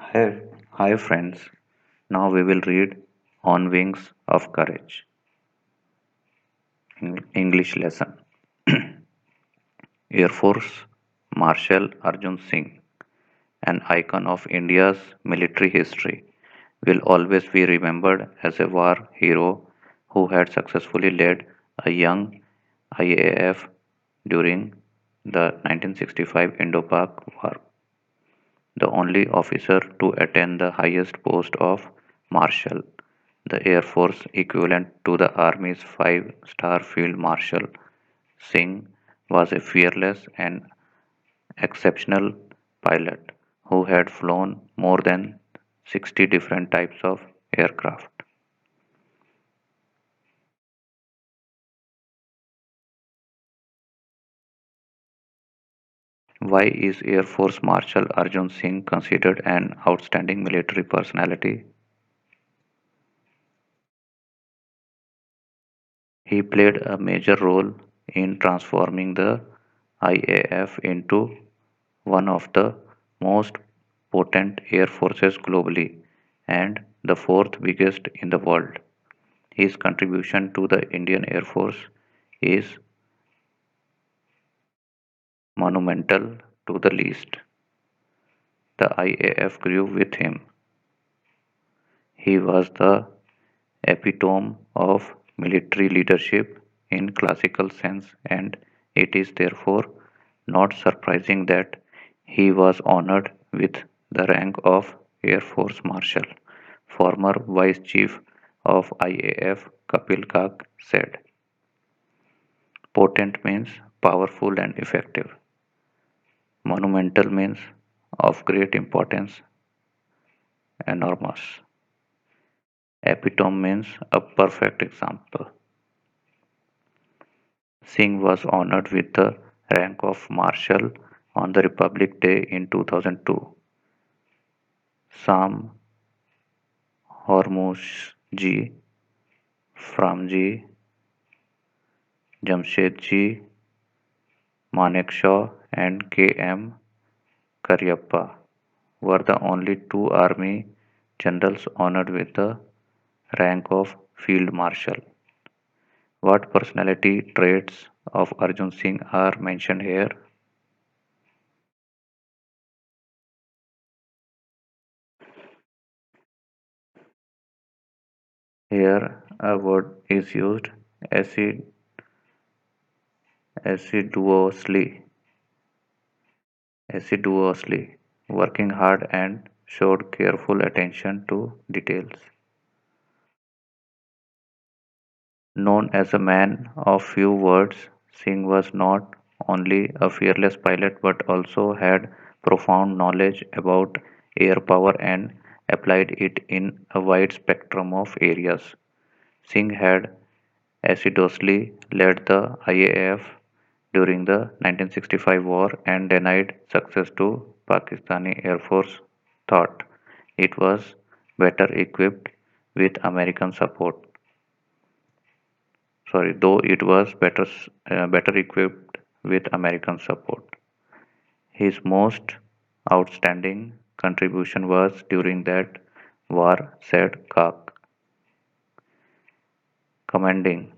Hi, hi friends. Now we will read On Wings of Courage, English lesson. Air Force Marshal Arjun Singh, an icon of India's military history, will always be remembered as a war hero who had successfully led a young IAF during the 1965 Indo-Pak War, the only officer to attain the highest post of Marshal, the Air Force equivalent to the Army's five-star Field Marshal. Singh was a fearless and exceptional pilot who had flown more than 60 different types of aircraft. Why is Air Force Marshal Arjun Singh considered an outstanding military personality? He played a major role in transforming the IAF into one of the most potent air forces globally and the fourth biggest in the world. His contribution to the Indian Air Force is monumental to the least. The IAF grew with him. He was the epitome of military leadership in classical sense, and it is therefore not surprising that he was honored with the rank of Air Force Marshal. Former Vice Chief of IAF Kapil Kak said, "Potent means powerful and effective. Monumental means of great importance, enormous. Epitome means a perfect example." Singh was honored with the rank of Marshal on the Republic Day in 2002. Sam Hormuzji, Framji, Jamshedji Manekshaw and K.M. Karyappa were the only two army generals honored with the rank of Field Marshal. What personality traits of Arjun Singh are mentioned here? Here a word is used assiduously, assiduously, working hard and showed careful attention to details. Known as a man of few words, Singh was not only a fearless pilot but also had profound knowledge about air power and applied it in a wide spectrum of areas. Singh had assiduously led the IAF during the 1965 war and denied success to Pakistani Air Force thought it was better equipped with American support. Though it was better equipped with American support. His most outstanding contribution was during that war, said Kak. Commending.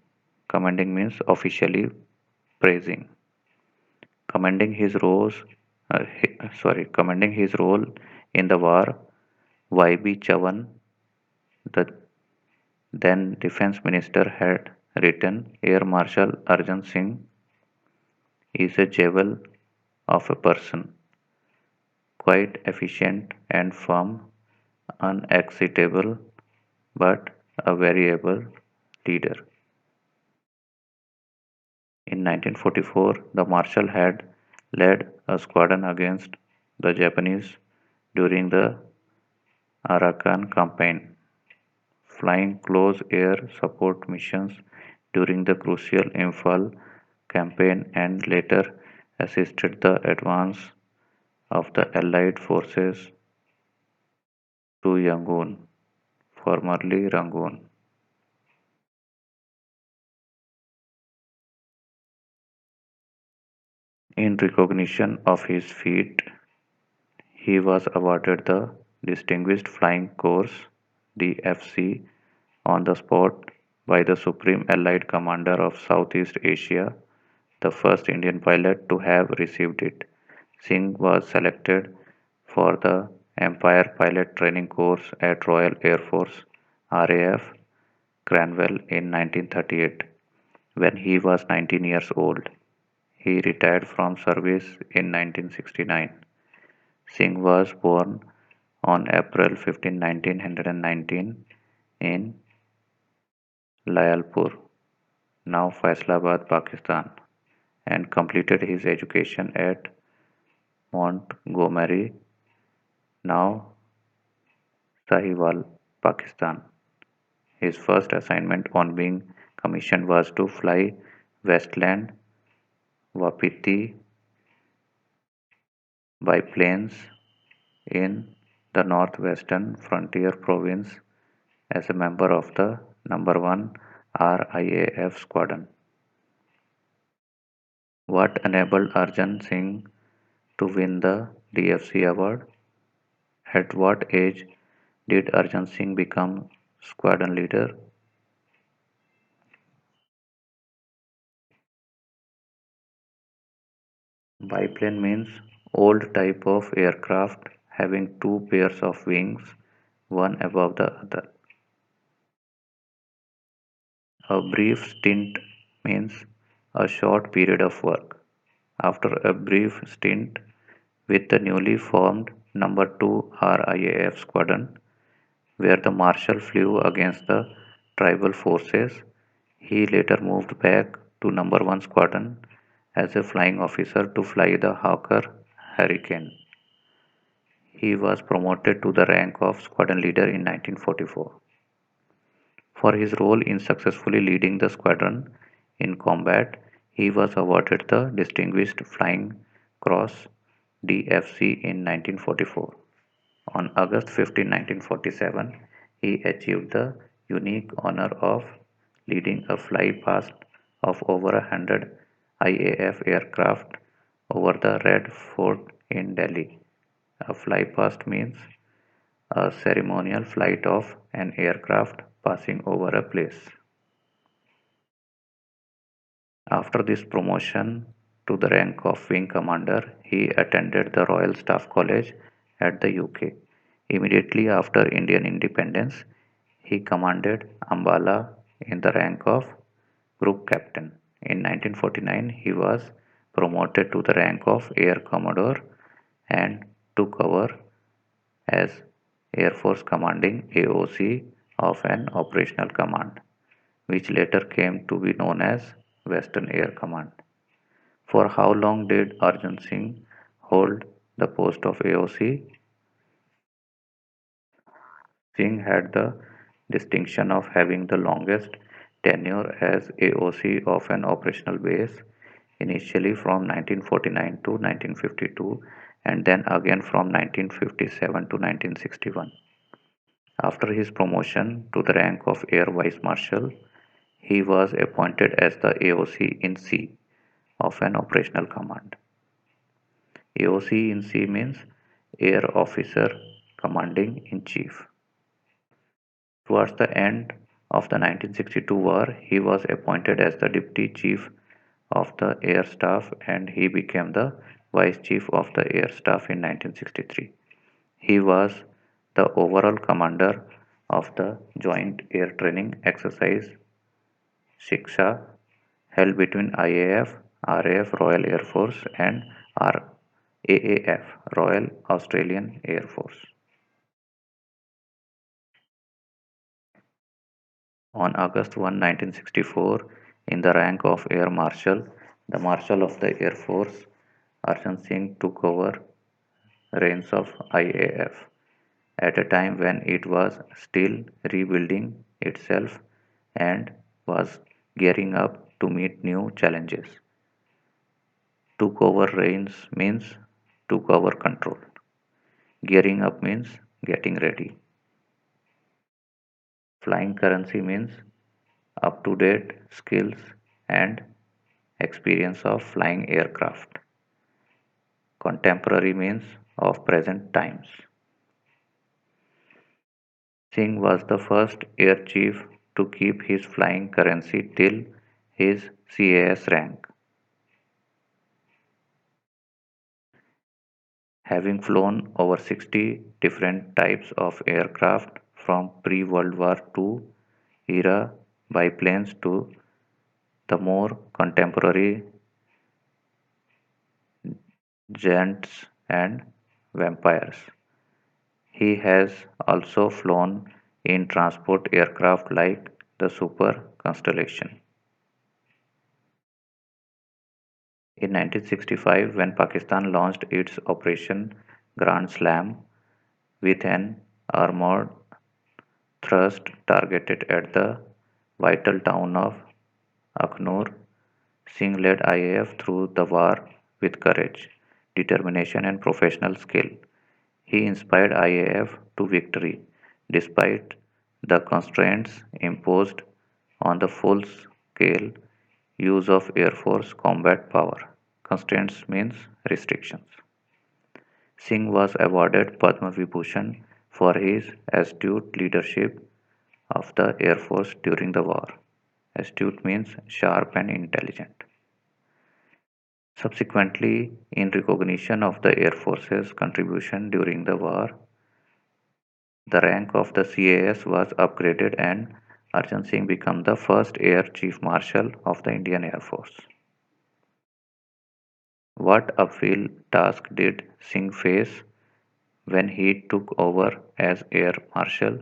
Commending means officially praising. Commending his roles, commending his role in the war, Y.B. Chavan, the then defense minister, had written, Air Marshal Arjan Singh is a jewel of a person, quite efficient and firm, unexcitable, but a variable leader. In 1944, the Marshal had led a squadron against the Japanese during the Arakan campaign, flying close air support missions during the crucial Imphal campaign and later assisted the advance of the Allied forces to Yangon, formerly Rangoon. In recognition of his feat, he was awarded the Distinguished Flying Corps (DFC) on the spot by the Supreme Allied Commander of Southeast Asia, the first Indian pilot to have received it. Singh was selected for the Empire Pilot Training Course at Royal Air Force (RAF) Cranwell in 1938 when he was 19 years old. He retired from service in 1969. Singh was born on April 15, 1919 in Layalpur, now Faisalabad, Pakistan, and completed his education at Montgomery, now Sahiwal, Pakistan. His first assignment on being commissioned was to fly Westland Wapiti biplanes in the northwestern frontier province as a member of the number 1 RIAF squadron. What enabled Arjan Singh to win the DFC award? At what age did Arjan Singh become squadron leader? Biplane means old type of aircraft having two pairs of wings, one above the other. A brief stint means a short period of work. After a brief stint with the newly formed number 2 RIAF squadron, where the Marshal flew against the tribal forces, he later moved back to number 1 squadron as a flying officer to fly the Hawker Hurricane. He was promoted to the rank of squadron leader in 1944. For his role in successfully leading the squadron in combat, he was awarded the Distinguished Flying Cross (DFC) in 1944. On August 15, 1947, he achieved the unique honor of leading a flypast of over 100 IAF aircraft over the Red Fort in Delhi. A flypast means a ceremonial flight of an aircraft passing over a place. After this promotion to the rank of wing commander, he attended the Royal Staff College at the UK. Immediately after Indian independence, he commanded Ambala in the rank of group captain. In 1949, he was promoted to the rank of Air Commodore and took over as Air Force Commanding AOC of an operational command, which later came to be known as Western Air Command. For how long did Arjun Singh hold the post of AOC? Singh had the distinction of having the longest tenure as AOC of an operational base, initially from 1949 to 1952 and then again from 1957 to 1961. After his promotion to the rank of Air Vice Marshal, he was appointed as the AOC in C of an operational command. AOC in C means Air Officer Commanding in Chief. Towards the end of the 1962 war, he was appointed as the Deputy Chief of the Air Staff and he became the Vice Chief of the Air Staff in 1963. He was the overall commander of the Joint Air Training Exercise Shiksha held between IAF, RAF Royal Air Force and RAAF Royal Australian Air Force. On August 1, 1964, in the rank of Air Marshal, the Marshal of the Air Force, Arjan Singh took over reins of IAF at a time when it was still rebuilding itself and was gearing up to meet new challenges. Took over reins means took over control. Gearing up means getting ready. Flying currency means up to date skills and experience of flying aircraft. Contemporary means of present times. Singh was the first air chief to keep his flying currency till his CAS rank, having flown over 60 different types of aircraft from pre-World War II era biplanes to the more contemporary giants and vampires. He has also flown in transport aircraft like the Super Constellation. In 1965, when Pakistan launched its Operation Grand Slam with an armored thrust targeted at the vital town of Akhnur, Singh led IAF through the war with courage, determination, and professional skill. He inspired IAF to victory despite the constraints imposed on the full scale use of Air Force combat power. Constraints means restrictions. Singh was awarded Padma Vibhushan for his astute leadership of the Air Force during the war. Astute means sharp and intelligent. Subsequently, in recognition of the Air Force's contribution during the war, the rank of the CAS was upgraded and Arjan Singh became the first Air Chief Marshal of the Indian Air Force. What uphill task did Singh face when he took over as Air Marshal?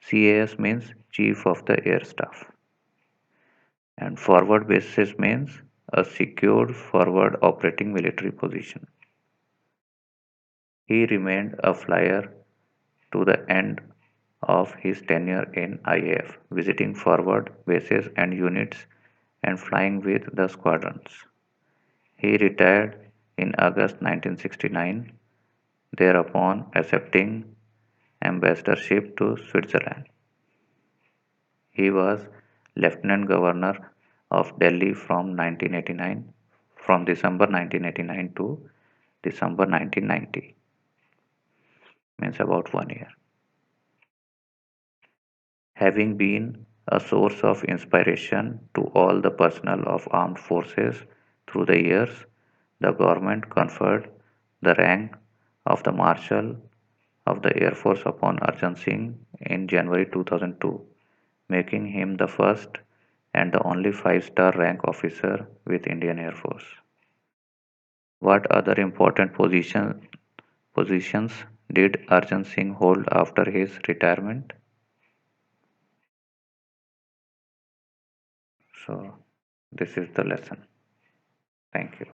CAS means Chief of the Air Staff, and forward basis means a secured forward operating military position. He remained a flyer to the end of his tenure in IAF, visiting forward bases and units and flying with the squadrons. He retired in August 1969, thereupon accepting ambassadorship to Switzerland. He was Lieutenant Governor of Delhi from December 1989 to December 1990, means about 1 year. Having been a source of inspiration to all the personnel of armed forces through the years, the government conferred the rank of the Marshal of the Air Force upon Arjan Singh in January 2002, making him the first and the only five-star rank officer with Indian Air Force. What other important positions did Arjan Singh hold after his retirement? So, this is the lesson. Thank you.